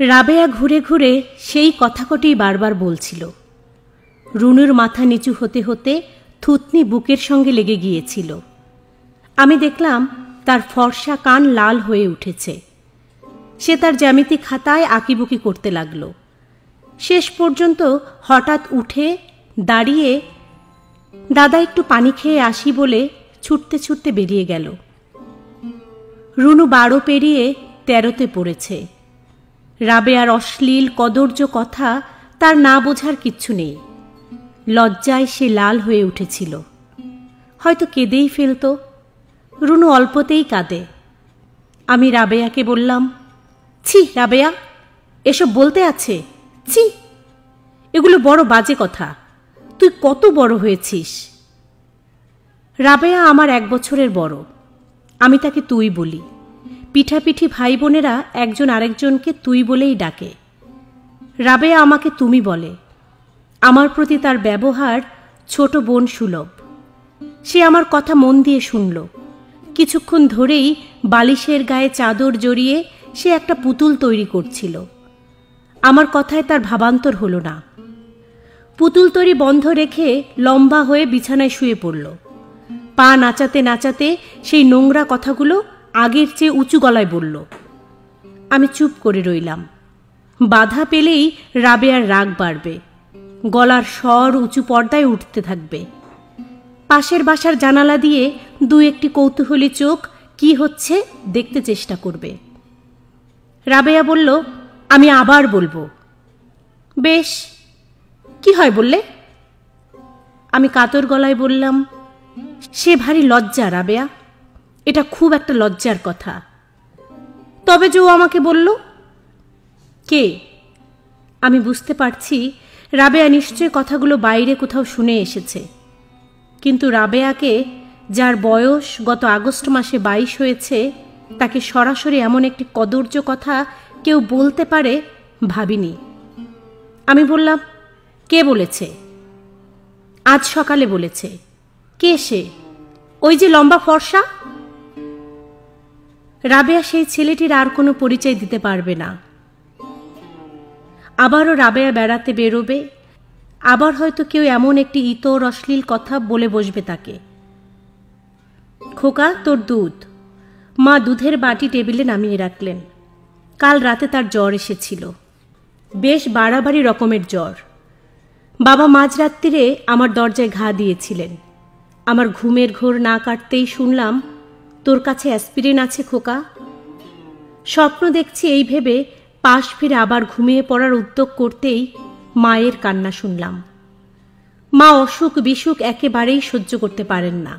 রাবেয়া ঘুরে ঘুরে সেই কথাকটি বারবার বলছিল। রুনুর মাথা নিচু হতে হতে থুতনি বুকের সঙ্গে লেগে গিয়েছিল। আমি দেখলাম তার ফর্সা কান লাল হয়ে উঠেছে। সে তার জ্যামিতি খাতায় আঁকিবুকি করতে লাগল। শেষ পর্যন্ত হঠাৎ উঠে দাঁড়িয়ে দাদা একটু পানি খেয়ে আসি বলে ছুটতে ছুটতে বেরিয়ে গেল। রুনু 12 পেরিয়ে 13তে পড়েছে। রাবেয়ার অশ্লীল কদর্য কথা তার না বোঝার কিচ্ছু নেই। লজ্জায় সে লাল হয়ে উঠেছিল, হয়তো কেঁদেই ফেলত। রুনু অল্পতেই কাঁদে। আমি রাবেয়াকে বললাম, ছি রাবেয়া, এসব বলতে আছে? ছি, এগুলো বড় বাজে কথা। তুই কত বড় হয়েছিস। রাবেয়া আমার 1 বছরের বড়। আমি তাকে তুই বলি। পিঠাপিঠি ভাই বোনেরা একজন আরেকজনকে তুই বলেই ডাকে। রাবেয়া আমাকে তুমি বলে। আমার প্রতি তার ব্যবহার ছোট বোন সুলভ। সে আমার কথা মন দিয়ে শুনল। কিছুক্ষণ ধরেই বালিশের গায়ে চাদর জড়িয়ে সে একটা পুতুল তৈরি করছিল। আমার কথায় তার ভাবান্তর হল না। পুতুল তৈরি বন্ধ রেখে লম্বা হয়ে বিছানায় শুয়ে পড়ল। পা নাচাতে নাচাতে সেই নোংরা কথাগুলো আগের চেয়ে উঁচু গলায় বলল। আমি চুপ করে রইলাম। বাধা পেলেই রাবেয়ার রাগ বাড়বে, গলার স্বর উঁচু পর্দায় উঠতে থাকবে। পাশের বাসার জানালা দিয়ে 2-1টি কৌতূহলী চোখ কি হচ্ছে দেখতে চেষ্টা করবে। রাবেয়া বলল, আমি আবার বলবো। বেশ, কি হয় বললে? আমি কাতর গলায় বললাম, সে ভারী লজ্জা রাবেয়া, এটা খুব একটা লজ্জার কথা। তবে যে ও আমাকে বলল। কে? আমি বুঝতে পারছি রাবেয়া নিশ্চয় কথাগুলো বাইরে কোথাও শুনে এসেছে। কিন্তু রাবেয়াকে, যার বয়স গত আগস্ট মাসে 22 হয়েছে, তাকে সরাসরি এমন একটি কদর্য কথা কেউ বলতে পারে ভাবিনি। আমি বললাম, কে বলেছে? আজ সকালে বলেছে। কে সে? ওই যে লম্বা ফর্সা। রাবেয়া সেই ছেলেটির আর কোনো পরিচয় দিতে পারবে না। আবারও রাবেয়া বেড়াতে বেরোবে, আবার হয়তো কেউ এমন একটি ইতর অশ্লীল কথা বলে বসবে তাকে। খোকা, তোর দুধ। মা দুধের বাটি টেবিলে নামিয়ে রাখলেন। কাল রাতে তার জ্বর এসেছিল, বেশ বাড়াবাড়ি রকমের জ্বর। বাবা মাঝরাত্রিরে আমার দরজায় ঘা দিয়েছিলেন। আমার ঘুমের ঘোর না কাটতেই শুনলাম, তোর কাছে অ্যাসপিরিন আছে খোকা। স্বপ্ন দেখছি এই ভেবে পাশ ফিরে আবার ঘুমিয়ে পড়ার উদ্যোগ করতেই মায়ের কান্না শুনলাম। মা অসুখ বিসুখ একেবারেই সহ্য করতে পারেন না।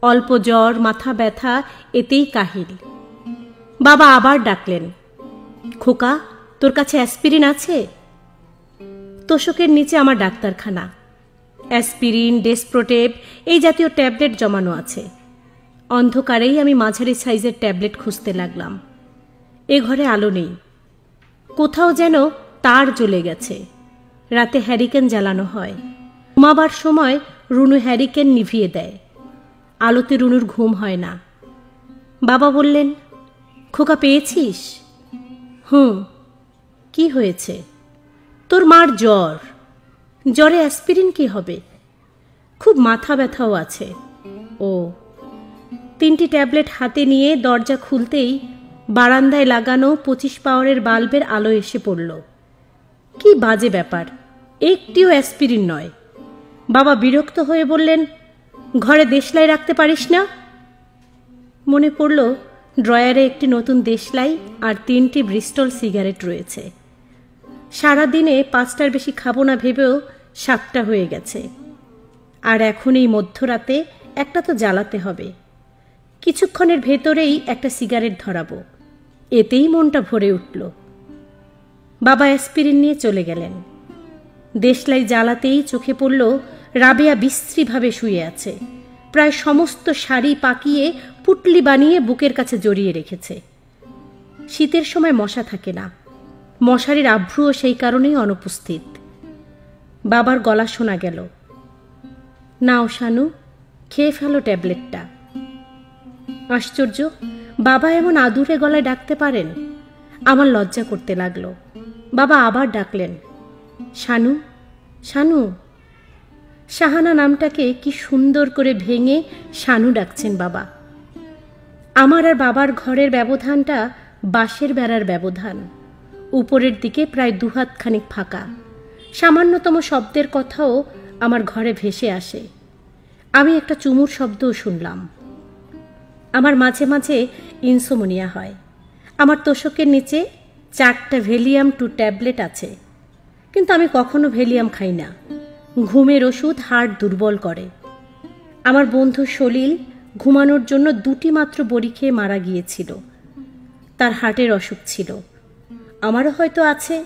অল্প জ্বর, মাথা ব্যথা, এতেই কাহিল। বাবা আবার ডাকলেন, খোকা, তোর কাছে অ্যাসপিরিন আছে? তোষকের নিচে আমার ডাক্তারখানা। অ্যাসপিরিন, ডেসপ্রোটেপ এই জাতীয় ট্যাবলেট জমানো আছে। অন্ধকারেই আমি মাঝারি সাইজের ট্যাবলেট খুঁজতে লাগলাম। এ ঘরে আলো নেই, কোথাও যেন তার জ্বলে গেছে। রাতে হ্যারিকেন জ্বালানো হয়। ঘুমাবার সময় রুনু হ্যারিকেন নিভিয়ে দেয়। আলোতে রুনুর ঘুম হয় না। বাবা বললেন, খোকা পেয়েছিস? কি হয়েছে? তোর মার জ্বর। জ্বরে অ্যাসপিরিন কি হবে? খুব মাথা ব্যথাও আছে। ও। 3টি ট্যাবলেট হাতে নিয়ে দরজা খুলতেই বারান্দায় লাগানো 25 পাওয়ারের বাল্বের আলো এসে পড়ল। কি বাজে ব্যাপার, একটিও অ্যাসপিরিন নয়। বাবা বিরক্ত হয়ে বললেন, ঘরে দেশলাই রাখতে পারিস না? মনে পড়ল ড্রয়ারে একটি নতুন দেশলাই আর 3টি ব্রিস্টল সিগারেট রয়েছে। সারাদিনে 5টার বেশি খাবো না ভেবেও 7টা হয়ে গেছে। আর এখন এই মধ্যরাতে একটা তো জ্বালাতে হবে। কিছুক্ষণের ভেতরেই একটা সিগারেট ধরাবো, এতেই মনটা ভরে উঠল। বাবা অ্যাসপিরিন নিয়ে চলে গেলেন। দেশলাই জ্বালাতেই চোখে পড়ল রাবেয়া বিশ্রীভাবে শুয়ে আছে। প্রায় সমস্ত শাড়ি পাকিয়ে পুটলি বানিয়ে বুকের কাছে জড়িয়ে রেখেছে। শীতের সময় মশা থাকে না, মশারির আভ্রুও সেই কারণেই অনুপস্থিত। বাবার গলা শোনা গেল, নাও শানু, খেয়ে ফেলো ট্যাবলেটটা। আশ্চর্য, বাবা এমন আদুরে গলায় ডাকতে পারেন। আমার লজ্জা করতে লাগলো। বাবা আবার ডাকলেন, শানু, শানু। শাহানা নামটাকে কি সুন্দর করে ভেঙে শানু ডাকছেন বাবা। আমার আর বাবার ঘরের ব্যবধানটা বাঁশের বেড়ার ব্যবধান। উপরের দিকে প্রায় 2 হাত খানিক ফাঁকা। সামান্যতম শব্দের কথাও আমার ঘরে ভেসে আসে। আমি একটা চুমুর শব্দও শুনলাম। আমার মাঝে মাঝে ইনসোমনিয়া হয়। আমার তোষকের নিচে 4টা ভ্যালিয়াম 2 ট্যাবলেট আছে, কিন্তু আমি কখনো ভ্যালিয়াম খাই না। ঘুমের ওষুধ হাড় দুর্বল করে। আমার বন্ধু সলিল ঘুমানোর জন্য 2টি মাত্র বড়ি খেয়ে মারা গিয়েছিল। তার হার্টের অসুখ ছিল, আমারও হয়তো আছে।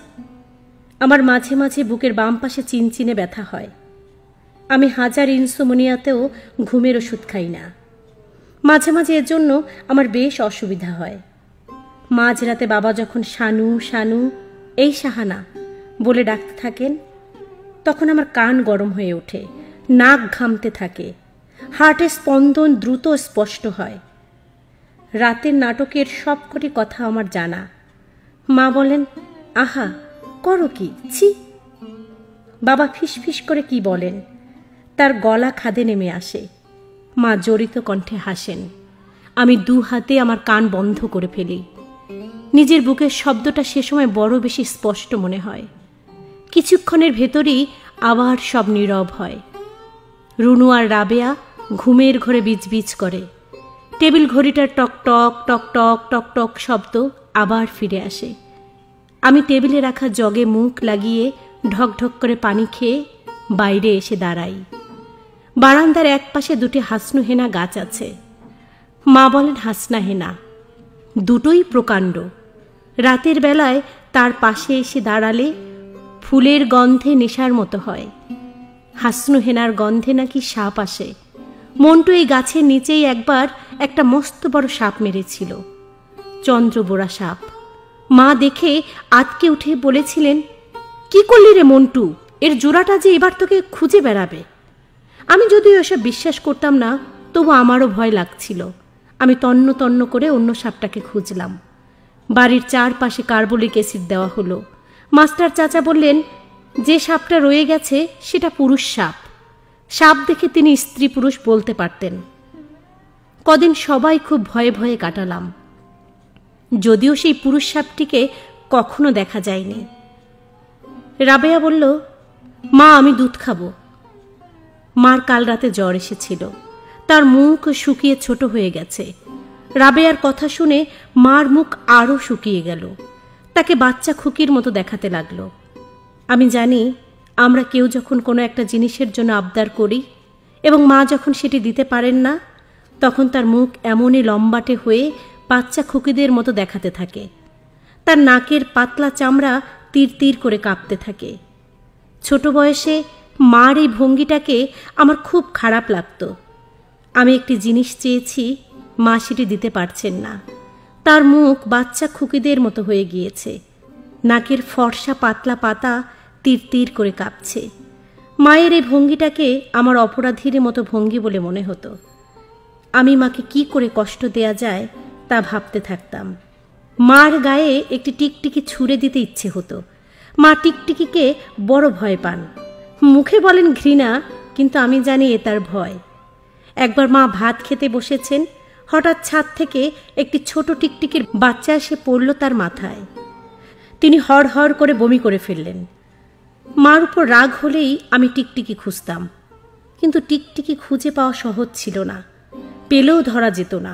আমার মাঝে মাঝে বুকের বাম পাশে চিনচিনে ব্যথা হয়। আমি হাজার ইনসোমনিয়াতেও ঘুমের ওষুধ খাই না। মাঝে মাঝে এর জন্য আমার বেশ অসুবিধা হয়। মাঝরাতে বাবা যখন শানু শানু, এই শাহানা বলে ডাকতে থাকেন, তখন আমার কান গরম হয়ে ওঠে, নাক ঘামতে থাকে, হার্টের স্পন্দন দ্রুত স্পষ্ট হয়। রাতের নাটকের সবকটি কথা আমার জানা। মা বলেন, আহা করো কি, ছি। বাবা ফিসফিস করে কি বলেন, তার গলা খাদে নেমে আসে। মা জড়িত কণ্ঠে হাসেন। আমি 2 হাতে আমার কান বন্ধ করে ফেলি। নিজের বুকের শব্দটা সে সময় বড় বেশি স্পষ্ট মনে হয়। কিছুক্ষণের ভেতরই আবার সব নীরব হয়। রুনু আর রাবেয়া ঘুমের ঘরে বিজবিজ করে। টেবিল ঘড়িটার টক টক টক টক টক টক শব্দ আবার ফিরে আসে। আমি টেবিলে রাখা জগে মুখ লাগিয়ে ঢকঢক করে পানি খেয়ে বাইরে এসে দাঁড়াই। বারান্দার এক পাশে 2টি হাসনুহেনা গাছ আছে। মা বলেন হাসনাহেনা, দুটোই প্রকাণ্ড। রাতের বেলায় তার পাশে এসে দাঁড়ালে ফুলের গন্ধে নেশার মতো হয়। হাসনুহেনার গন্ধে নাকি সাপ আসে। মন্টু এই গাছের নিচেই একবার একটা মস্ত বড় সাপ মেরেছিল, চন্দ্রবোড়া সাপ। মা দেখে আতকে উঠে বলেছিলেন, কি করলি রে মন্টু, এর জোড়াটা যে এবার তোকে খুঁজে বেড়াবে। আমি যদিও এসব বিশ্বাস করতাম না, তবু আমারও ভয় লাগছিল। আমি তন্ন তন্ন করে অন্য সাপটাকে খুঁজলাম। বাড়ির চারপাশে কার্বলিক অ্যাসিড দেওয়া হলো। মাস্টার চাচা বললেন, যে সাপটা রয়ে গেছে সেটা পুরুষ সাপ। সাপ দেখে তিনি স্ত্রী পুরুষ বলতে পারতেন। কদিন সবাই খুব ভয়ে ভয়ে কাটালাম, যদিও সেই পুরুষ সাপটিকে কখনো দেখা যায়নি। রাবেয়া বলল, মা আমি দুধ খাবো। মার কাল রাতে জ্বর এসেছিল, তার মুখ শুকিয়ে ছোট হয়ে গেছে। রাবেয়ার কথা শুনে মার মুখ আরও শুকিয়ে গেল, তাকে বাচ্চা খুকির মতো দেখাতে লাগলো। আমি জানি আমরা কেউ যখন কোনো একটা জিনিসের জন্য আবদার করি এবং মা যখন সেটি দিতে পারেন না, তখন তার মুখ এমনই লম্বাটে হয়ে বাচ্চা খুকিদের মতো দেখাতে থাকে। তার নাকের পাতলা চামড়া তীর তীর করে কাঁপতে থাকে। ছোট বয়সে মার এই ভঙ্গিটাকে আমার খুব খারাপ লাগত। আমি একটি জিনিস চেয়েছি, মা সেটি দিতে পারছেন না। তার মুখ বাচ্চা খুকিদের মতো হয়ে গিয়েছে, নাকের ফর্সা পাতলা পাতা তীর তীর করে কাঁপছে। মায়ের এই ভঙ্গিটাকে আমার অপরাধীর মতো ভঙ্গি বলে মনে হতো। আমি মাকে কি করে কষ্ট দেয়া যায় তা ভাবতে থাকতাম। মার গায়ে একটি টিকটিকি ছুঁড়ে দিতে ইচ্ছে হতো। মা টিকটিকিকে বড় ভয় পান। মুখে বলেন ঘৃণা, কিন্তু আমি জানি এ তার ভয়। একবার মা ভাত খেতে বসেছেন, হঠাৎ ছাদ থেকে একটি ছোট টিকটিকির বাচ্চা এসে পড়ল তার মাথায়। তিনি হড় হড় করে বমি করে ফেললেন। মার উপর রাগ হলেই আমি টিকটিকি খুঁজতাম, কিন্তু টিকটিকি খুঁজে পাওয়া সহজ ছিল না, পেলেও ধরা যেত না।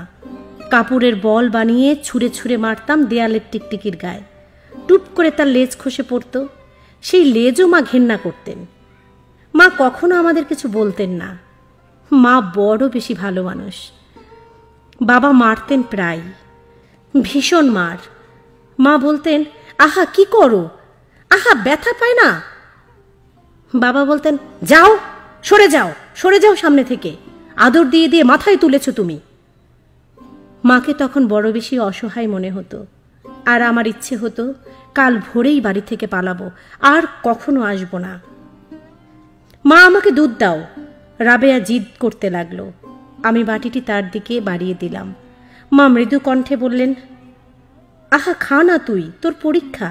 কাপড়ের বল বানিয়ে ছুঁড়ে ছুঁড়ে মারতাম দেয়ালের টিকটিকির গায়ে। টুপ করে তার লেজ খসে পড়ত। সেই লেজও মা ঘেন্না করতেন। মা কখনো আমাদের কিছু বলতেন না। মা বড় বেশি ভালো মানুষ। বাবা মারতেন প্রায়, ভীষণ মার। মা বলতেন, আহা কি করো, আহা ব্যথা পায় না। বাবা বলতেন, যাও সরে যাও, সরে যাও সামনে থেকে, আদর দিয়ে দিয়ে মাথায় তুলেছ তুমি। মাকে তখন বড় বেশি অসহায় মনে হতো, আর আমার ইচ্ছে হতো কাল ভোরেই বাড়ি থেকে পালাবো, আর কখনো আসবো না। মা আমাকে দুধ দাও, রাবেয়া জিদ করতে লাগলো। আমি বাটিটি তার দিকে বাড়িয়ে দিলাম। মা মৃদু কণ্ঠে বললেন, আহা, খা না তুই, তোর পরীক্ষা।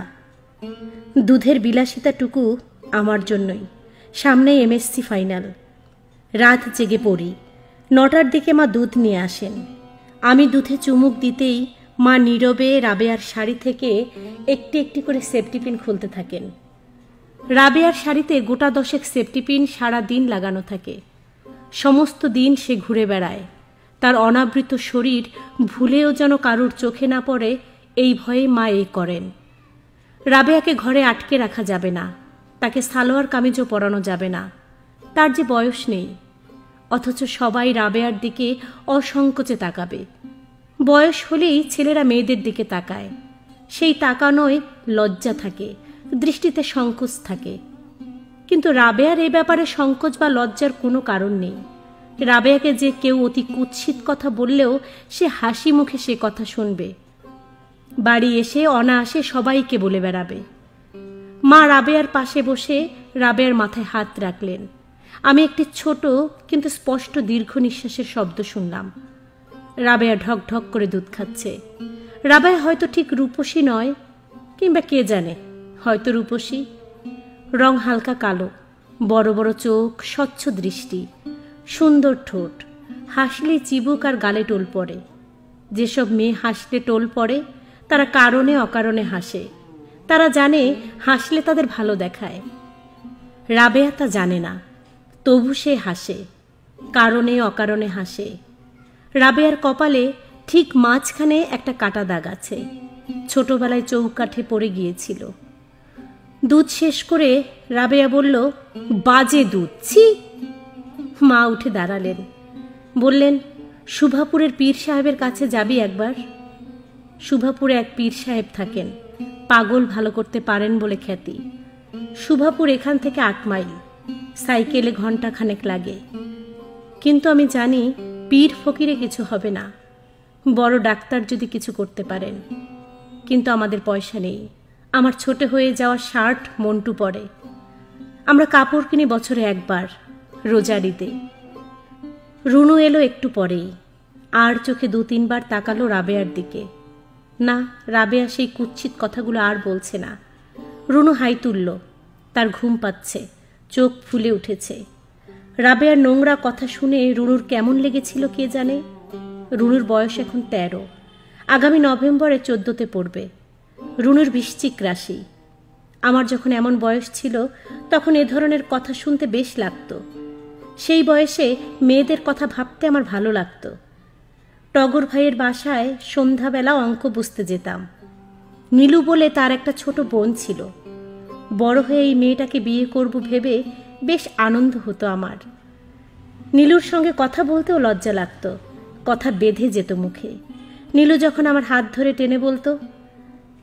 দুধের বিলাসিতাটুকু আমার জন্যই। সামনে এমএসসি ফাইনাল। রাত জেগে পড়ি। 9টার দিকে মা দুধ নিয়ে আসেন। আমি দুধে চুমুক দিতেই মা নীরবে রাবেয়ার শাড়ি থেকে একটি একটি করে সেফটি পিন খুলতে থাকেন। রাবেয়ার শাড়িতে গোটা 10 সেফটি পিন সারা দিন লাগানো থাকে। সমস্ত দিন সে ঘুরে বেড়ায়। তার অনাবৃত শরীর ভুলেও যেন কারুর চোখে না পড়ে, এই ভয়ে মা এই করেন। রাবেয়াকে ঘরে আটকে রাখা যাবে না, তাকে সালোয়ার কামিজও পরানো যাবে না। তার যে বয়স নেই, অথচ সবাই রাবেয়ার দিকে অসংকোচে তাকাবে। বয়স হলেই ছেলেরা মেয়েদের দিকে তাকায়। সেই তাকানোয় লজ্জা থাকে, দৃষ্টিতে সংকোচ থাকে। কিন্তু রাবেয়ার এ ব্যাপারে সংকোচ বা লজ্জার কোনো কারণ নেই। রাবেয়াকে যে কেউ অতি কুৎসিত কথা বললেও সে হাসি মুখে সে কথা শুনবে। বাড়ি এসে অনায়াসে সবাইকে বলে বেড়াবে। মা রাবেয়ার পাশে বসে রাবেয়ার মাথায় হাত রাখলেন। আমি একটি ছোট কিন্তু স্পষ্ট দীর্ঘ নিঃশ্বাসের শব্দ শুনলাম। রাবেয়া ঢক ঢক করে দুধ খাচ্ছে। রাবেয়া হয়তো ঠিক রূপসী নয়, কিংবা কে জানে, হয়তো রূপসী। রং হালকা কালো, বড় বড় চোখ, স্বচ্ছ দৃষ্টি, সুন্দর ঠোঁট। হাসলে চিবুক আর গালে টোল পড়ে। যেসব মেয়ে হাসলে টোল পড়ে তারা কারণে অকারণে হাসে। তারা জানে হাসলে তাদের ভালো দেখায়। রাবেয়া তা জানে না, তবু সে হাসে, কারণে অকারণে হাসে। রাবেয়ার কপালে ঠিক মাঝখানে একটা কাটা দাগ আছে। ছোটবেলায় চৌকাঠে পড়ে গিয়েছিল। দুধ শেষ করে রাবেয়া বলল, বাজে দুধ, ছি। মা উঠে দাঁড়ালেন, বললেন, শুভাপুরের পীর সাহেবের কাছে যাবি একবার? শুভাপুরে এক পীর সাহেব থাকেন, পাগল ভালো করতে পারেন বলে খ্যাতি। শুভাপুর এখান থেকে 8 মাইল, সাইকেলে ঘণ্টাখানেক লাগে। কিন্তু আমি জানি পীর ফকিরে কিছু হবে না, বড় ডাক্তার যদি কিছু করতে পারেন। কিন্তু আমাদের পয়সা নেই। আমার ছোট হয়ে যাওয়া শার্ট মন্টু পরে। আমরা কাপড় কিনি বছরে একবার, রোজারিতে। রুনু এলো একটু পরেই, আর চোখে 2-3 বার তাকালো রাবেয়ার দিকে। না, রাবেয়া সেই কুৎসিত কথাগুলো আর বলছে না। রুনু হাই তুলল, তার ঘুম পাচ্ছে, চোখ ফুলে উঠেছে। রাবেয়ার নোংরা কথা শুনে রুনুর কেমন লেগেছিল কে জানে। রুনুর বয়স এখন 13, আগামী নভেম্বরে 14তে পড়বে। রুনুর বৃশ্চিক রাশি। আমার যখন এমন বয়স ছিল তখন এ ধরনের কথা শুনতে বেশ লাগতো। সেই বয়সে মেয়েদের কথা ভাবতে আমার ভালো লাগতো। টগর ভাইয়ের বাসায় সন্ধ্যাবেলা অঙ্ক বুঝতে যেতাম। নীলু বলে তার একটা ছোট বোন ছিল। বড় হয়ে এই মেয়েটাকে বিয়ে করব ভেবে বেশ আনন্দ হতো আমার। নীলুর সঙ্গে কথা বলতেও লজ্জা লাগতো, কথা বেঁধে যেত মুখে। নীলু যখন আমার হাত ধরে টেনে বলতো,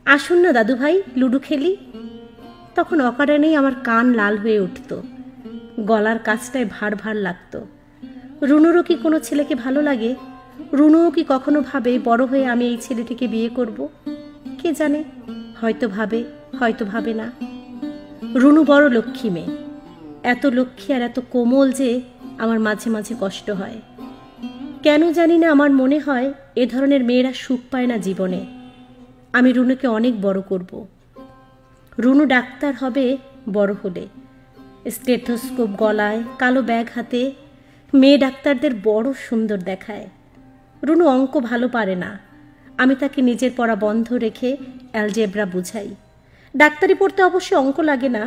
আসুন না দাদু ভাই, লুডু খেলি, তখন অকারণেই আমার কান লাল হয়ে উঠত, গলার কাছটায় ভার ভার লাগতো। রুনুরও কি কোনো ছেলেকে ভালো লাগে? রুনুও কি কখনো ভাবে বড় হয়ে আমি এই ছেলেটিকে বিয়ে করব? কে জানে, হয়তো ভাবে, হয়তো ভাবে না। রুনু বড় লক্ষ্মী মেয়ে, এত লক্ষ্মী আর এত কোমল যে আমার মাঝে মাঝে কষ্ট হয়। কেন জানি না আমার মনে হয় এ ধরনের মেয়েরা সুখ পায় না জীবনে। আমি রুনুকে অনেক বড় করব। রুনু ডাক্তার হবে বড় হলে, স্টেথোস্কোপ গলায়, কালো ব্যাগ হাতে। মেয়ে ডাক্তারদের বড় সুন্দর দেখায়। রুনু অঙ্ক ভালো পারে না। আমি তাকে নিজের পড়া বন্ধ রেখে অ্যালজেব্রা বুঝাই। ডাক্তারি পড়তে অবশ্য অঙ্ক লাগে না।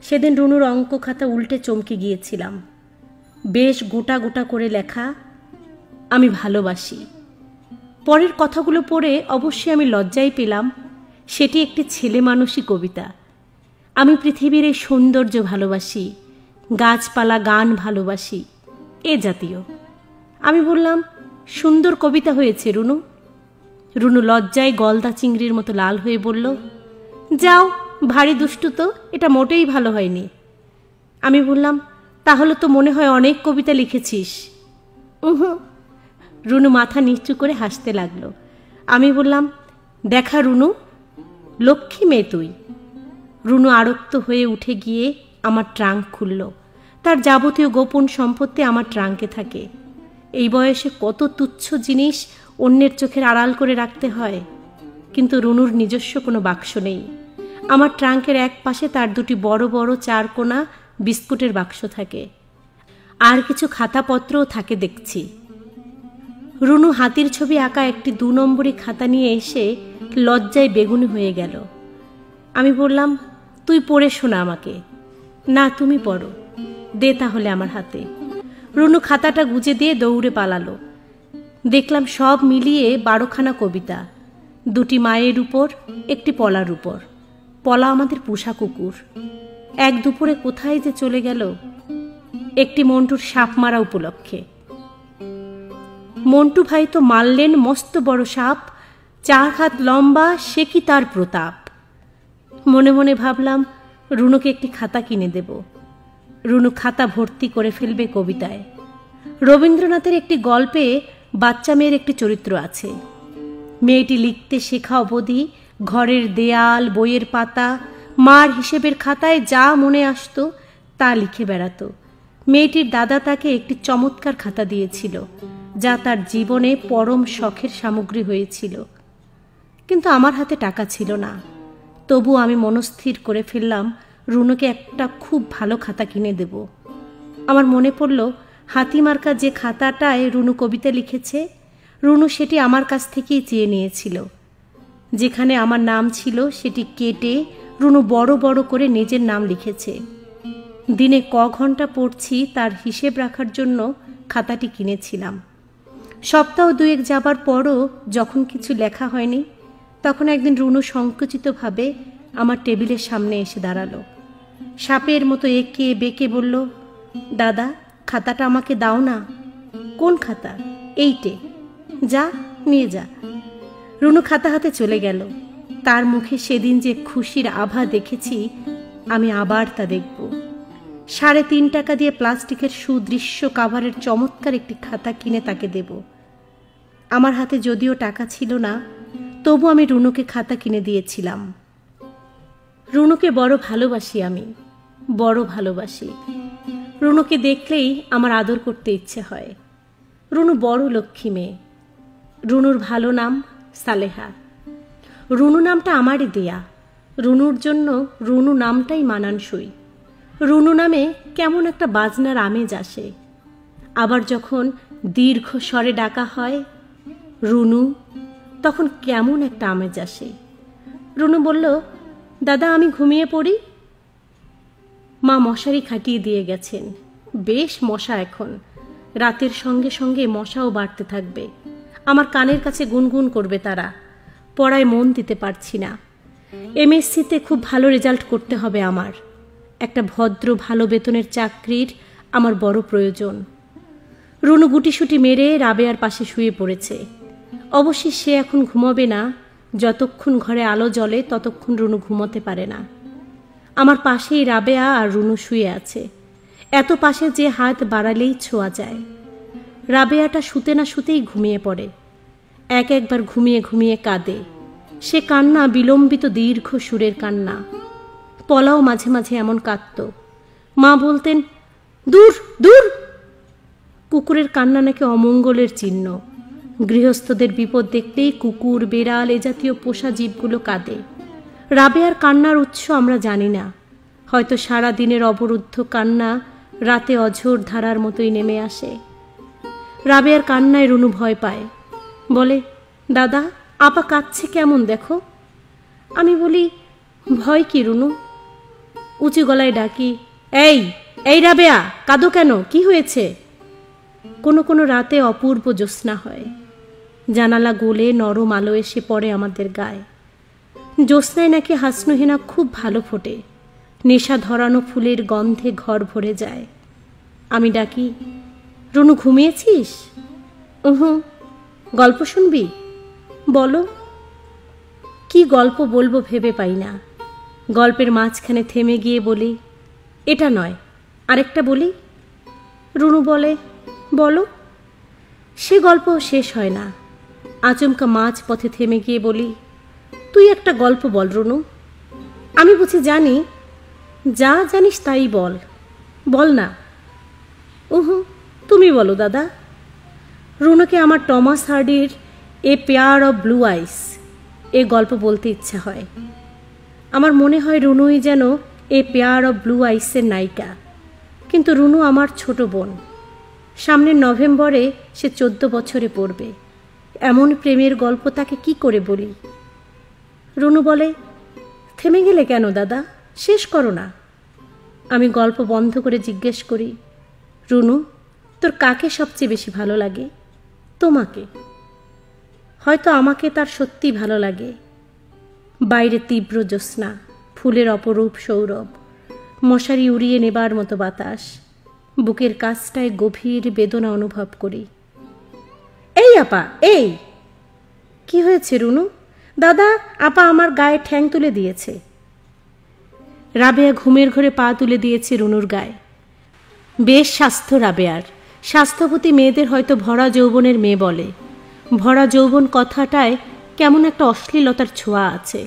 সেদিন রুনুর অঙ্ক খাতা উল্টে চমকে গিয়েছিলাম। বেশ গোটা গোটা করে লেখা, আমি ভালোবাসি। পরের কথাগুলো পড়ে অবশ্যই আমি লজ্জাই পেলাম। সেটি একটি ছেলে মানুষই কবিতা। আমি পৃথিবীর এই সৌন্দর্য ভালোবাসি, গাছপালা গান ভালোবাসি, এ জাতীয়। আমি বললাম, সুন্দর কবিতা হয়েছে রুনু। রুনু লজ্জায় গলদা চিংড়ির মতো লাল হয়ে বলল, যাও, ভারী দুষ্টু তো, এটা মোটেই ভালো হয়নি। আমি বললাম, তাহলে তো মনে হয় অনেক কবিতা লিখেছিস। রুনু মাথা নিচু করে হাসতে লাগলো। আমি বললাম, দেখা রুনু, লক্ষ্মী মেয়ে তুই। রুনু আরক্ত হয়ে উঠে গিয়ে আমার ট্রাঙ্ক খুলল। তার যাবতীয় গোপন সম্পত্তি আমার ট্রাঙ্কে থাকে। এই বয়সে কত তুচ্ছ জিনিস অন্যের চোখের আড়াল করে রাখতে হয়। কিন্তু রুনুর নিজস্ব কোনো বাক্স নেই। আমার ট্রাঙ্কের এক পাশে তার দুটি বড় বড় 4 কোনা বিস্কুটের বাক্স থাকে, আর কিছু খাতাপত্রও থাকে দেখছি। রুনু হাতির ছবি আঁকা একটি 2 নম্বরী খাতা নিয়ে এসে লজ্জায় বেগুনি হয়ে গেল। আমি বললাম, তুই পড়ে শোনা আমাকে। না, তুমি পড়ো, দে তাহলে আমার হাতে। রুনু খাতাটা গুজে দিয়ে দৌড়ে পালালো। দেখলাম সব মিলিয়ে 12খানা কবিতা, 2টি মায়ের উপর, একটি পলার উপর। পলা আমাদের পোষা কুকুর। এক দুপুরে কোথায় যে চলে গেল, একটি মন্টুর সাপ মারা উপলক্ষে। মন্টু ভাই তো মারলেন মস্ত বড় সাপ, 4 হাত লম্বা, সে কি তার প্রতাপ। মনে মনে ভাবলাম রুনুকে একটি খাতা কিনে দেব। রুনু খাতা ভর্তি করে ফেলবে কবিতায়। রবীন্দ্রনাথের একটি গল্পে বাচ্চা মেয়ের একটি চরিত্র আছে। মেয়েটি লিখতে শেখা অবধি ঘরের দেয়াল, বইয়ের পাতা, মার হিসেবের খাতায় যা মনে আসতো তা লিখে বেড়াত। মেয়েটির দাদা তাকে একটি চমৎকার খাতা দিয়েছিল, যা তার জীবনে পরম শখের সামগ্রী হয়েছিল। কিন্তু আমার হাতে টাকা ছিল না। তবু আমি মনস্থির করে ফেললাম রুনুকে একটা খুব ভালো খাতা কিনে দেব। আমার মনে পড়ল হাতিমার্কা যে খাতাটায় রুনু কবিতা লিখেছে, রুনু সেটি আমার কাছ থেকেই চেয়ে নিয়েছিল। যেখানে আমার নাম ছিল সেটি কেটে রুনু বড় বড় করে নিজের নাম লিখেছে। দিনে ক ঘন্টা পড়ছি তার হিসেব রাখার জন্য খাতাটি কিনেছিলাম। সপ্তাহ 2 যাবার পরও যখন কিছু লেখা হয়নি, তখন একদিন রুনু সংকুচিতভাবে আমার টেবিলের সামনে এসে দাঁড়ালো। সাপের মতো এঁকে বেঁকে বলল, দাদা, খাতাটা আমাকে দাও না। কোন খাতা? এইটে। যা, নিয়ে যা। রুনু খাতা হাতে চলে গেল। তার মুখে সেদিন যে খুশির আভা দেখেছি, আমি আবার তা দেখব। 3.5 টাকা দিয়ে প্লাস্টিকের সুদৃশ্য কাভারের চমৎকার একটি খাতা কিনে তাকে দেব। আমার হাতে যদিও টাকা ছিল না, তবু আমি রুনুকে খাতা কিনে দিয়েছিলাম। রুনুকে বড় ভালোবাসি, আমি বড় ভালোবাসি। রুনুকে দেখলেই আমার আদর করতে ইচ্ছে হয়। রুনু বড় লক্ষ্মী মেয়ে। রুনুর ভালো নাম সালেহা। রুনু নামটা আমারই দেয়া। রুনুর জন্য রুনু নামটাই মানানসই। রুনু নামে কেমন একটা বাজনার আমেজ আসে। আবার যখন দীর্ঘ স্বরে ডাকা হয় রুনু, তখন কেমন একটা আমেজ আসে। রুনু বলল, দাদা, আমি ঘুমিয়ে পড়ি। মা মশারি খাটিয়ে দিয়ে গেছেন। বেশ মশা এখন। রাতের সঙ্গে সঙ্গে মশাও বাড়তে থাকবে। আমার কানের কাছে গুনগুন করবে তারা। পড়ায় মন দিতে পারছি না। এমএসসিতে খুব ভালো রেজাল্ট করতে হবে আমার। একটা ভদ্র ভালো বেতনের চাকরির আমার বড় প্রয়োজন। রুনু গুটিসুটি মেরে রাবেয়ার পাশে শুয়ে পড়েছে। অবশ্যই সে এখন ঘুমাবে না। যতক্ষণ ঘরে আলো জ্বলে ততক্ষণ রুনু ঘুমোতে পারে না। আমার পাশেই রাবেয়া আর রুনু শুয়ে আছে। এত পাশে যে হাত বাড়ালেই ছোঁয়া যায়। রাবেয়াটা শুতে না শুতেই ঘুমিয়ে পড়ে। একবার ঘুমিয়ে ঘুমিয়ে কাঁদে। সে কান্না বিলম্বিত দীর্ঘ সুরের কান্না। পলাও মাঝে মাঝে এমন কাঁদত। মা বলতেন, দূর দূর। কুকুরের কান্না নাকি অমঙ্গলের চিহ্ন। গৃহস্থদের বিপদ দেখলেই কুকুর, বেড়াল এ জাতীয় পোষা জীবগুলো কাঁদে। রাবেয়ার কান্নার উৎস আমরা জানি না। হয়তো সারা দিনের অবরুদ্ধ কান্না রাতে অঝোর ধারার মতোই নেমে আসে। রাবেয়ার কান্নায় রুনু ভয় পায়। বলে, দাদা, আপা কাঁদছে কেমন দেখো। আমি বলি, ভয় কি রুনু? উঁচু গলায় ডাকি, এই এই রাবেয়া, কাঁদো কেন? কি হয়েছে? কোনো কোনো রাতে অপূর্ব জ্যোৎস্না হয়। জানালা গলে নরম আলো এসে পড়ে আমাদের গায়ে। জ্যোৎস্নায় নাকি হাসনুহেনা খুব ভালো ফোটে। নেশা ধরানো ফুলের গন্ধে ঘর ভরে যায়। আমি ডাকি, রুনু, ঘুমিয়েছিস? গল্প শুনবি? বলো। কি গল্প বলবো ভেবে পাই না। গল্পের মাঝখানে থেমে গিয়ে বলি, এটা নয়, আরেকটা বলি। রুনু বলে, বলো। সে গল্প শেষ হয় না। আচমকা মাঝ পথে থেমে গিয়ে বলি, তুই একটা গল্প বল রুনু। আমি বুঝি জানি? যা জানিস তাই বল। বল না। তুমি বলো দাদা। রুনুকে আমার টমাস হার্ডির a pair of blue eyes এ গল্প বলতে ইচ্ছা হয়। আমার মনে হয় রুনুই যেন এ পেয়ার অফ ব্লু আইসের নায়িকা, কিন্তু রুনু আমার ছোট বোন। সামনের নভেম্বরে সে 14 বছরে পড়বে। এমন প্রেমের গল্প তাকে কি করে বলি? রুনু বলে, থেমে গেলে কেন দাদা, শেষ করো না। আমি গল্প বন্ধ করে জিজ্ঞেস করি, রুনু, তোর কাকে সবচেয়ে বেশি ভালো লাগে? তোমাকে। হয়তো আমাকে তার সত্যি ভালো লাগে। বাইরে তীব্র জ্যোৎস্না, ফুলের অপরূপ সৌরভ, মশারি উড়িয়ে নেবার মতো বাতাস, বুকের কাছটায় গভীর বেদনা অনুভব করি। এই আপা, এই কি হয়েছে রুনু? দাদা, আপা আমার গায়ে ঠ্যাং তুলে দিয়েছে। রাবেয়া ঘুমের ঘরে পা তুলে দিয়েছে রুনুর গায়ে। বেশ স্বাস্থ্য রাবেয়ার। স্বাস্থ্যবতী মেয়েদের হয়তো ভরা যৌবনের মেয়ে বলে। ভরা যৌবন কথাটায় কেমন একটা অশ্লীলতার ছোঁয়া আছে।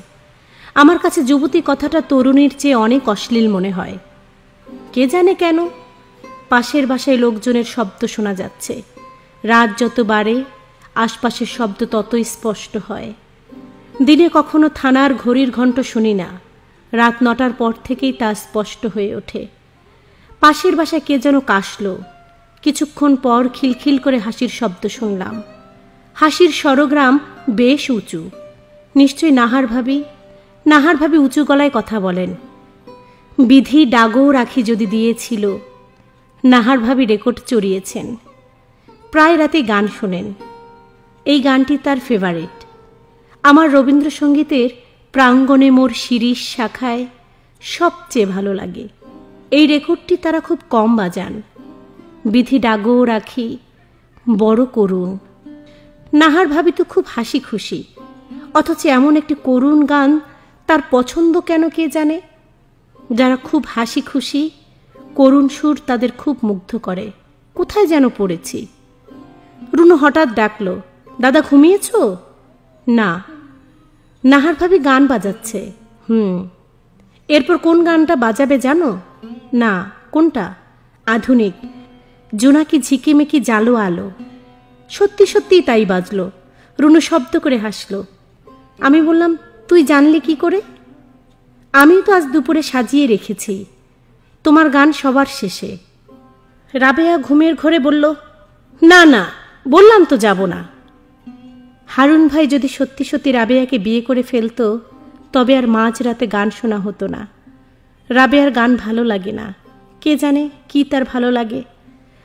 আমার কাছে যুবতী কথাটা তরুণীর চেয়ে অনেক অশ্লীল মনে হয়। কে জানে কেন? পাশের বাসায় লোকজনের শব্দ শোনা যাচ্ছে। রাত যত বাড়ে আশপাশের শব্দ ততই স্পষ্ট হয়। দিনে কখনো থানার ঘড়ির ঘণ্ট শুনি না, রাত 9টার পর থেকেই তা স্পষ্ট হয়ে ওঠে। পাশের বাসায় কে যেন কাশল। কিছুক্ষণ পর খিলখিল করে হাসির শব্দ শুনলাম। হাসির স্বরগ্রাম বেশ উঁচু। নিশ্চয়ই নাহার ভাবি। নাহার ভাবি উঁচু গলায় কথা বলেন। বিধি ডাগও রাখি যদি দিয়েছিল। নাহার ভাবি রেকর্ড চড়িয়েছেন। প্রায় রাতে গান শোনেন। এই গানটি তার ফেভারিট। আমার রবীন্দ্রসঙ্গীতের প্রাঙ্গণে মোর শিরীষ শাখায় সবচেয়ে ভালো লাগে। এই রেকর্ডটি তারা খুব কম বাজান। বিধি ডাগও রাখি বড় করুণ। নাহার ভাবি তো খুব হাসি খুশি, অথচ এমন একটি করুণ গান তার পছন্দ কেন কে জানে। যারা খুব হাসি খুশি, করুণ সুর তাদের খুব মুগ্ধ করে। কোথায় যেন পড়েছি। রুনু হঠাৎ ডাকল, দাদা ঘুমিয়েছ? না। নাহার ভাবি গান বাজাচ্ছে। এরপর কোন গানটা বাজাবে জানো? না। কোনটা? আধুনিক, জোনাকি ঝিকিমিকি জালো আলো। সত্যি সত্যিই তাই বাজলো। রুনু শব্দ করে হাসল। আমি বললাম, তুই জানলি কি করে? আমি তো আজ দুপুরে সাজিয়ে রেখেছি। তোমার গান সবার শেষে। রাবেয়া ঘুমের ঘরে বলল, না না, বললাম তো যাব না। হারুন ভাই যদি সত্যি সত্যি রাবেয়াকে বিয়ে করে ফেলতো, তবে আর মাঝরাতে গান শোনা হতো না। রাবেয়ার গান ভালো লাগে না। কে জানে কি তার ভালো লাগে।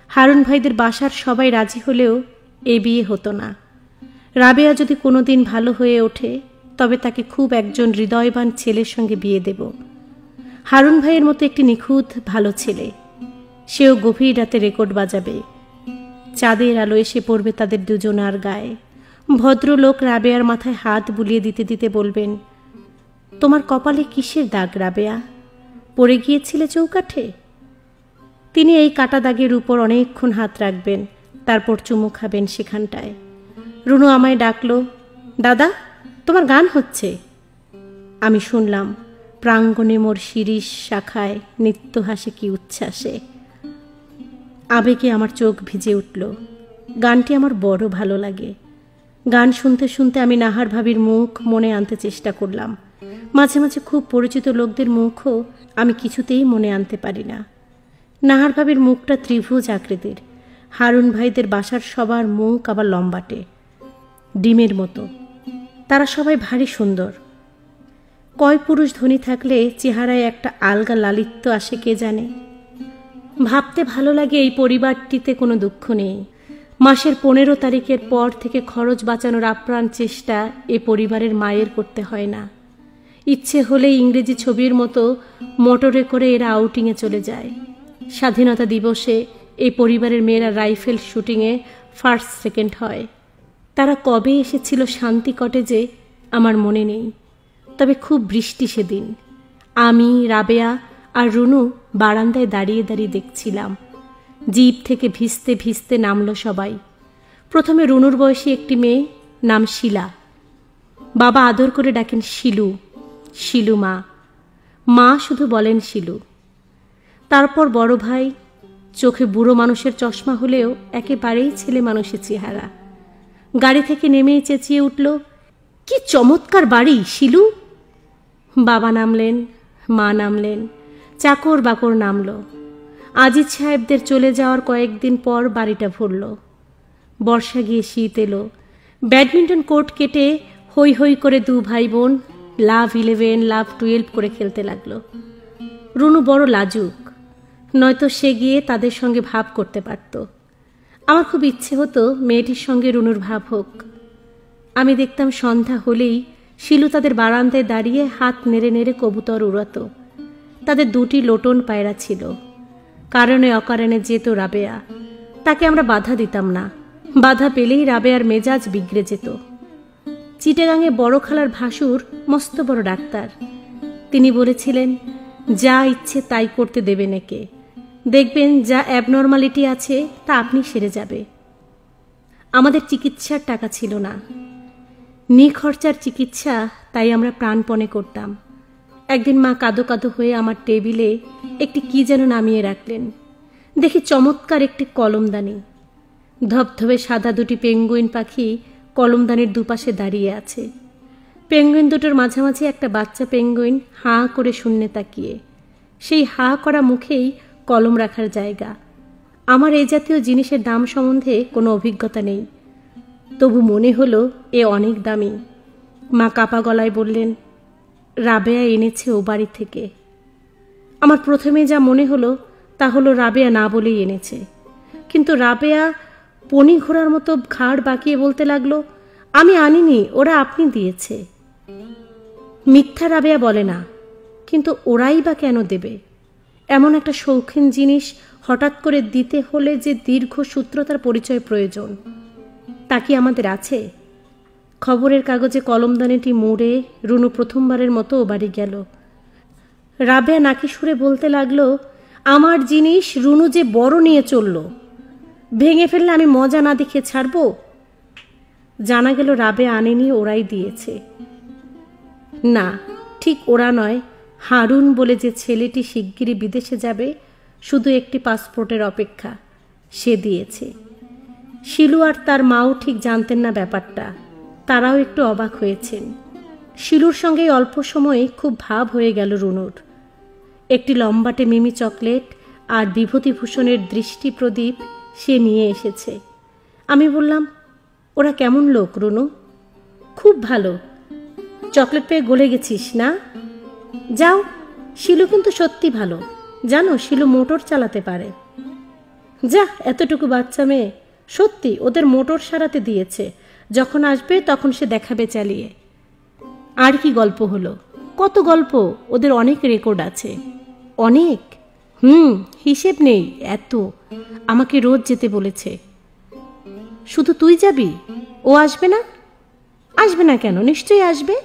হারুন ভাইদের বাসার সবাই রাজি হলেও এ বিয়ে হতো না। রাবেয়া যদি কোনোদিন ভালো হয়ে ওঠে, তবে তাকে খুব একজন হৃদয়বান ছেলের সঙ্গে বিয়ে দেব। হারুন ভাইয়ের মতো একটি নিখুঁত ভালো ছেলে। সেও গভীর রাতে রেকর্ড বাজাবে। চাঁদের আলো এসে পড়বে তাদের দুজনার গায়ে। ভদ্রলোক রাবেয়ার মাথায় হাত বুলিয়ে দিতে দিতে বলবেন, তোমার কপালে কিসের দাগ রাবেয়া? পড়ে গিয়েছিলে চৌকাঠে? তিনি এই কাটা দাগের উপর অনেকক্ষণ হাত রাখবেন, তারপর চুমু খাবেন সেখানটায়। রুনু আমায় ডাকলো, দাদা তোমার গান হচ্ছে। আমি শুনলাম, প্রাঙ্গণে মোর শিরীষ শাখায় নিত্য হাসে কি উচ্ছ্বাসে। আবেগে আমার চোখ ভিজে উঠল। গানটি আমার বড় ভালো লাগে। গান শুনতে শুনতে আমি নাহার ভাবির মুখ মনে আনতে চেষ্টা করলাম। মাঝে মাঝে খুব পরিচিত লোকদের মুখও আমি কিছুতেই মনে আনতে পারি না। নাহার ভাবির মুখটা ত্রিভুজ আকৃতির। হারুন ভাইদের বাসার সবার মুখ আবার লম্বাটে, ডিমের মতো। তারা সবাই ভারী সুন্দর। কয় পুরুষ ধনী থাকলে চেহারায় একটা আলগা লালিত্য আসে কে জানে। ভাবতে ভালো লাগে এই পরিবারটিতে কোনো দুঃখ নেই। মাসের 15 তারিখের পর থেকে খরচ বাঁচানোর আপ্রাণ চেষ্টা এ পরিবারের মায়ের করতে হয় না। ইচ্ছে হলে ইংরেজি ছবির মতো মোটরে করে এরা আউটিংয়ে চলে যায়। স্বাধীনতা দিবসে এই পরিবারের মেয়েরা রাইফেল শুটিংয়ে ফার্স্ট সেকেন্ড হয়। তারা কবে এসেছিল শান্তি কটেজে আমার মনে নেই, তবে খুব বৃষ্টি সেদিন। আমি, রাবেয়া আর রুনু বারান্দায় দাঁড়িয়ে দাঁড়িয়ে দেখছিলাম। জিপ থেকে ভিজতে ভিজতে নামলো সবাই। প্রথমে রুনুর বয়সী একটি মেয়ে, নাম শিলা। বাবা আদর করে ডাকেন শিলু। শিলু মা। মা শুধু বলেন শিলু। তারপর বড় ভাই, চোখে বুড়ো মানুষের চশমা হলেও একেবারেই ছেলে মানুষের চেহারা। গাড়ি থেকে নেমেই চেঁচিয়ে উঠল, কি চমৎকার বাড়ি শিলু। বাবা নামলেন, মা নামলেন, চাকর বাকর নামল। আজিজ সাহেবদের চলে যাওয়ার কয়েকদিন পর বাড়িটা ভরল। বর্ষা গিয়ে শীত এলো। ব্যাডমিন্টন কোর্ট কেটে হৈ হৈ করে দু ভাই বোন লাভ 11, লাভ 12 করে খেলতে লাগলো। রুনু বড় লাজুক, নয়তো সে গিয়ে তাদের সঙ্গে ভাব করতে পারত। আমার খুব ইচ্ছে হতো মেয়েটির সঙ্গে রুনুর ভাব হোক। আমি দেখতাম সন্ধ্যা হলেই শিলু তাদের বারান্দায় দাঁড়িয়ে হাত নেড়ে নেড়ে কবুতর উড়াত। তাদের দুটি লোটন পায়রা ছিল। কারণে অকারণে যেত রাবেয়া। তাকে আমরা বাধা দিতাম না। বাধা পেলেই রাবেয়ার মেজাজ বিগড়ে যেত। চিটাগাঙে বড় খালার ভাসুর মস্ত বড় ডাক্তার। তিনি বলেছিলেন, যা ইচ্ছে তাই করতে দেবেন একে, দেখবেন যা অ্যাবনর্মালিটি আছে তা আপনি সেরে যাবে। আমাদের চিকিৎসার টাকা ছিল না, নিখরচার চিকিৎসা, তাই আমরা প্রাণপণে করতাম। একদিন মা কাঁদো কাঁদো হয়ে আমার টেবিলে একটি কি যেন নামিয়ে রাখলেন। দেখি চমৎকার একটি কলমদানি। ধবধবে সাদা দুটি পেঙ্গুইন পাখি কলমদানির দুপাশে দাঁড়িয়ে আছে। পেঙ্গুইন দুটোর মাঝামাঝি একটা বাচ্চা পেঙ্গুইন হাঁ করে শূন্যে তাকিয়ে। সেই হাঁ করা মুখেই কলম রাখার জায়গা। আমার এই জাতীয় জিনিসের দাম সম্বন্ধে কোনো অভিজ্ঞতা নেই, তবু মনে হলো এ অনেক দামি। মা কাপা গলায় বললেন, রাবেয়া এনেছে ও বাড়ি থেকে। আমার প্রথমে যা মনে হলো তা হলো রাবেয়া না বলেই এনেছে। কিন্তু রাবেয়া পনি ঘোড়ার মতো ঘাড় বাঁকিয়ে বলতে লাগলো, আমি আনিনি, ওরা আপনি দিয়েছে। মিথ্যা রাবেয়া বলে না, কিন্তু ওরাই বা কেন দেবে? এমন একটা শৌখিন জিনিস হঠাৎ করে দিতে হলে যে দীর্ঘ সূত্রতার পরিচয় প্রয়োজন, তা কি আমাদের আছে? খবরের কাগজে কলমদানিটি মুড়ে রুনু প্রথমবারের মতো ও বাড়ি গেল। রাবেয়া নাকি সুরে বলতে লাগলো, আমার জিনিস রুনু যে বড় নিয়ে চলল, ভেঙে ফেললে আমি মজা না দেখে ছাড়ব। জানা গেল রাবেয়া আনেনি, ওরাই দিয়েছে। না, ঠিক ওরা নয়, হারুন বলে যে ছেলেটি শিগগিরই বিদেশে যাবে, শুধু একটি পাসপোর্টের অপেক্ষা, সে দিয়েছে। শিলু আর তার মাও ঠিক জানতেন না ব্যাপারটা, তারাও একটু অবাক হয়েছেন। শিলুর সঙ্গে অল্প সময়ে খুব ভাব হয়ে গেল রুনুর। একটি লম্বাটে মিমি চকলেট আর বিভূতিভূষণের দৃষ্টি প্রদীপ সে নিয়ে এসেছে। আমি বললাম, ওরা কেমন লোক রুনু? খুব ভালো। চকলেট পেয়ে গলে গেছিস না? যাও, শিলু কিন্তু সত্যি ভালো, জানো শিলু মোটর চালাতে পারে। যা, এতটুকু বাচ্চা মেয়ে, সত্যি ওদের মোটর সারাতে দিয়েছে, যখন আসবে তখন সে দেখাবে চালিয়ে। আর কি গল্প হলো? কত গল্প, ওদের অনেক রেকর্ড আছে। অনেক? হিসেব নেই এত। আমাকে রোজ যেতে বলেছে। শুধু তুই যাবি? ও আসবে না? আসবে না কেন, নিশ্চয়ই আসবে।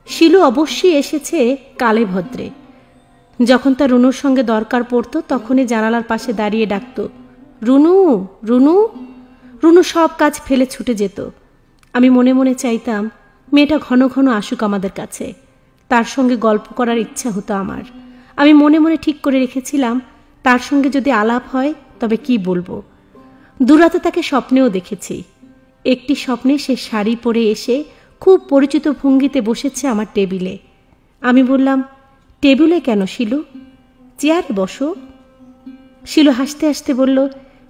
শিলু অবশ্যই এসেছে কালে ভদ্রে। যখন তার রুনুর সঙ্গে দরকার পড়ত তখনই জানালার পাশে দাঁড়িয়ে ডাকত, রুনু রুনু। রুনু সব কাজ ফেলে ছুটে যেত। আমি মনে মনে চাইতাম মেয়েটা ঘন ঘন আসুক আমাদের কাছে, তার সঙ্গে গল্প করার ইচ্ছা হতো আমার। আমি মনে মনে ঠিক করে রেখেছিলাম তার সঙ্গে যদি আলাপ হয় তবে কি বলবো। দুরাতে তাকে স্বপ্নেও দেখেছি। একটি স্বপ্নে সে শাড়ি পরে এসে খুব পরিচিত ভঙ্গিতে বসেছে আমার টেবিলে। আমি বললাম, টেবিলে কেন শিলু? চেয়ারে বসো। শিলু হাসতে হাসতে বলল,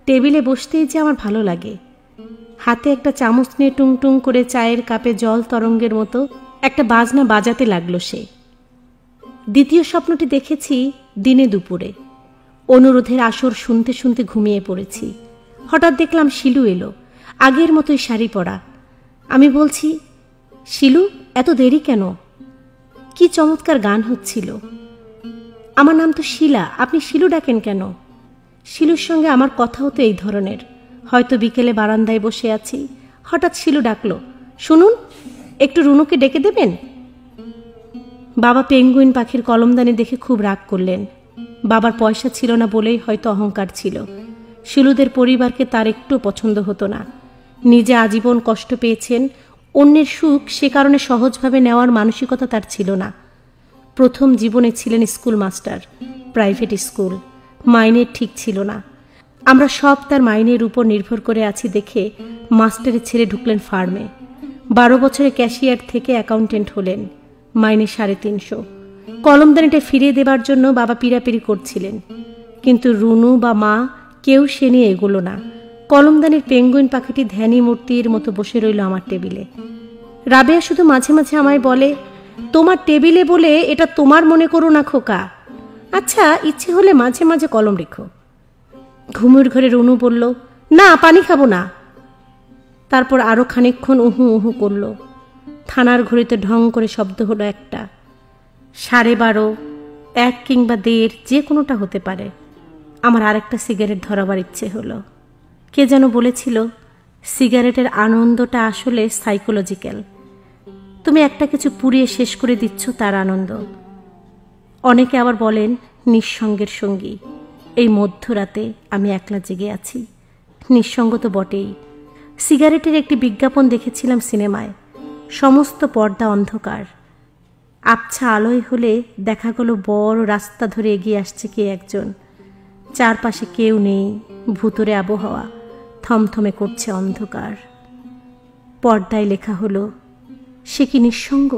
টেবিলে বসতেই যে আমার ভালো লাগে। হাতে একটা চামচ নিয়ে টুং টুং করে চায়ের কাপে জল তরঙ্গের মতো একটা বাজনা বাজাতে লাগলো সে। দ্বিতীয় স্বপ্নটি দেখেছি দিনে দুপুরে। অনুরোধের আসর শুনতে শুনতে ঘুমিয়ে পড়েছি। হঠাৎ দেখলাম শিলু এলো, আগের মতোই শাড়ি পরা। আমি বলছি, শিলু এত দেরি কেন? কি চমৎকার গান হচ্ছিল। আমার নাম তো শিলা, আপনি শিলু ডাকেন কেন? শিলুর সঙ্গে আমার কথা হতো এই ধরনের। হয়তো বিকেলে বারান্দায় বসে আছি, হঠাৎ শিলু ডাকলো, শুনুন, একটু রুনুকে ডেকে দেবেন। বাবা পেঙ্গুইন পাখির কলমদানি দেখে খুব রাগ করলেন। বাবার পয়সা ছিল না বলেই হয়তো অহংকার ছিল। শিলুদের পরিবারকে তার একটু পছন্দ হতো না। নিজে আজীবন কষ্ট পেয়েছেন, অন্যের সুখ সে কারণে সহজভাবে নেওয়ার মানসিকতা তার ছিল না। প্রথম জীবনে ছিলেন স্কুল মাস্টার, প্রাইভেট স্কুল, মাইনে ঠিক ছিল না। আমরা সব তার মাইনের উপর নির্ভর করে আছি দেখে মাস্টারের ছেড়ে ঢুকলেন ফার্মে। 12 বছরে ক্যাশিয়ার থেকে অ্যাকাউন্টেন্ট হলেন, মাইনে 350। কলমদানিটা ফিরিয়ে দেবার জন্য বাবা পিড়াপিড়ি করছিলেন, কিন্তু রুনু বা মা কেউ সে নিয়ে এগোলো না। কলমদানির পেঙ্গুইন পাখিটি ধ্যানী মূর্তির মতো বসে রইল আমার টেবিলে। রাবেয়া শুধু মাঝে মাঝে আমায় বলে, তোমার টেবিলে বলে এটা তোমার মনে করো না খোকা, আচ্ছা ইচ্ছে হলে মাঝে মাঝে কলম রেখো। ঘুমের ঘরে রুনু বলল, না পানি খাবো না। তারপর আরো খানিকক্ষণ উহু উহু করল। থানার ঘড়িতে ঢং করে শব্দ হলো একটা। 12:30, 1 কিংবা 1:30, যে কোনোটা হতে পারে। আমার আরেকটা সিগারেট ধরাবার ইচ্ছে হলো। কে যেন বলেছিল, সিগারেটের আনন্দটা আসলে সাইকোলজিক্যাল। তুমি একটা কিছু পুড়িয়ে শেষ করে দিচ্ছ, তার আনন্দ। অনেকে আবার বলেন নিঃসঙ্গের সঙ্গী। এই মধ্যরাতে আমি একলা জেগে আছি। নিঃসঙ্গ তো বটেই। সিগারেটের একটি বিজ্ঞাপন দেখেছিলাম সিনেমায়। সমস্ত পর্দা অন্ধকার। আবছা আলোয় হলে দেখা গেল বড় রাস্তা ধরে এগিয়ে আসছে কে একজন। চারপাশে কেউ নেই, ভুতুরে আবহাওয়া, থমথমে করছে অন্ধকার। পর্দায় লেখা হলো, সে কি নিঃসঙ্গ?